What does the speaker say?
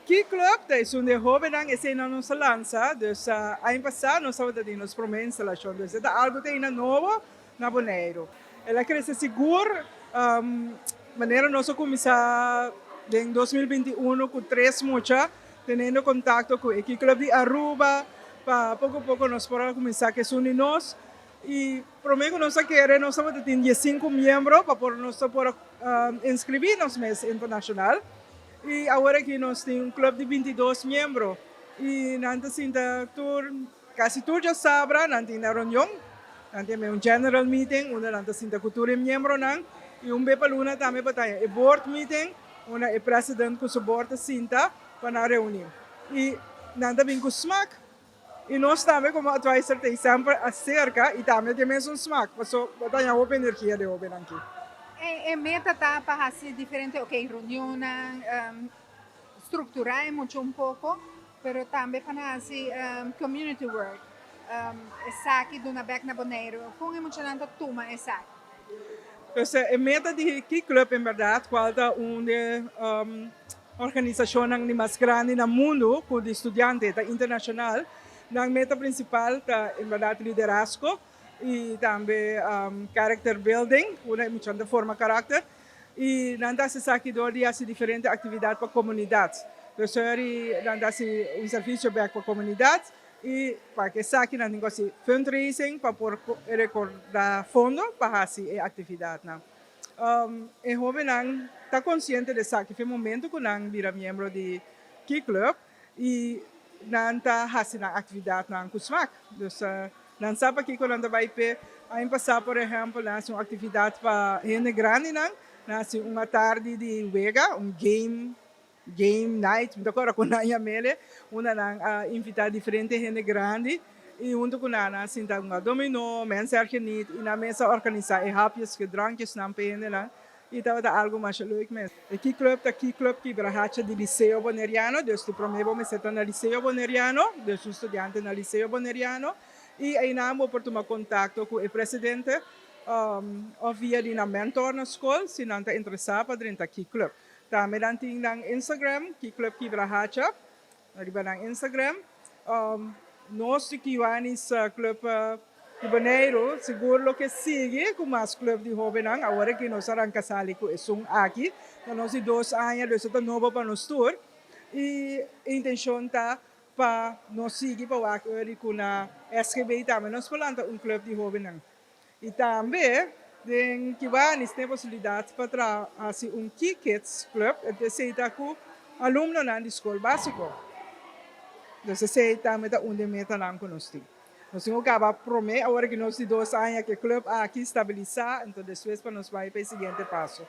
Key Club é um de jovem esse na nossa lança, dus ano passado nós estávamos tendo nossa primeira instalação, dus é algo que ainda novo na Bonaire. Ela quer ser segura, maneira nós começar em 2021 com três muchas, tendo contato com o Key Club de Aruba, para pouco a pouco nós podemos começar a se unir nós. E prometo nós queremos, nós estamos tendo 5 membros para nós poder inscrever nos mês internacional. E agora que nós temos um clube de 22 membros. E nós temos quase tudo já sabe, nós temos uma reunião, nós temos um general meeting, onde nós temos cultura membro, e Bepaluna também para o board meeting, onde o presidente com suporte sinta para reunir. E nós temos com SMAC, e nós também como advisor temos sempre acerca, e também temos um SMAC, para ter uma energia de open aqui. Meta tá para ser diferente, ok, reunião, estruturar muito um pouco, pero também para fazer community work. Essa aqui do Nabec na Bonaire, como é muito nada toma essa. Dus a meta de Key Club, em verdade, qual é uma organização mais grande no mundo, com estudantes internacional. A meta principal é, em verdade, liderazgo e também character building, uma de forma caráter. E nós se aqui do dia diferentes atividades para a comunidade. Nós temos um serviço para a comunidade e para que aqui nós temos fundraising para recordar fundo para essa atividade. E jovem está consciente de que foi momento que nós vira membro de Key Club e nós está fazendo atividade com o SMAC. Nós sabemos que quando nós vai para passar, por exemplo, nós uma atividade para gente grande, nós uma tarde de vega, game night, agora com a Yamele, onde nós invitar diferentes gente grande e junto com nós sentar um dominó, mensagens e na mesa organizar rápidos que drankjes na pende e estava algo mais leuk mesmo. O Key Club que brahacha de Liceu Boneriano, dus tu promevo me seta na Liceu Boneriano, dus estudante na Liceu Boneriano e aí namo por tomar contato com o presidente ou via de na mentor na escola, se não está interessado para dentro do Key Club. Também tem na Instagram, Key Club Kibrahacha, na Instagram. Nós que vamos club de Bonaire, seguro que sigue com mais club de jovem, agora que nós arrancamos com isso aqui, nós temos 2 anos, nós estamos novo para nós tour, e a intenção está para nós seguir para o com a SGB também, nós falamos club de jovem. E também, que vamos ter possibilidade para fazer Key Kids Club, que seja com alunos da escola básica. Então, se também é onde meta lá com nós. Nós temos que prometer, agora que nós temos 2 anos que o clube aqui estabilizar, então depois para nós vai para o seguinte passo.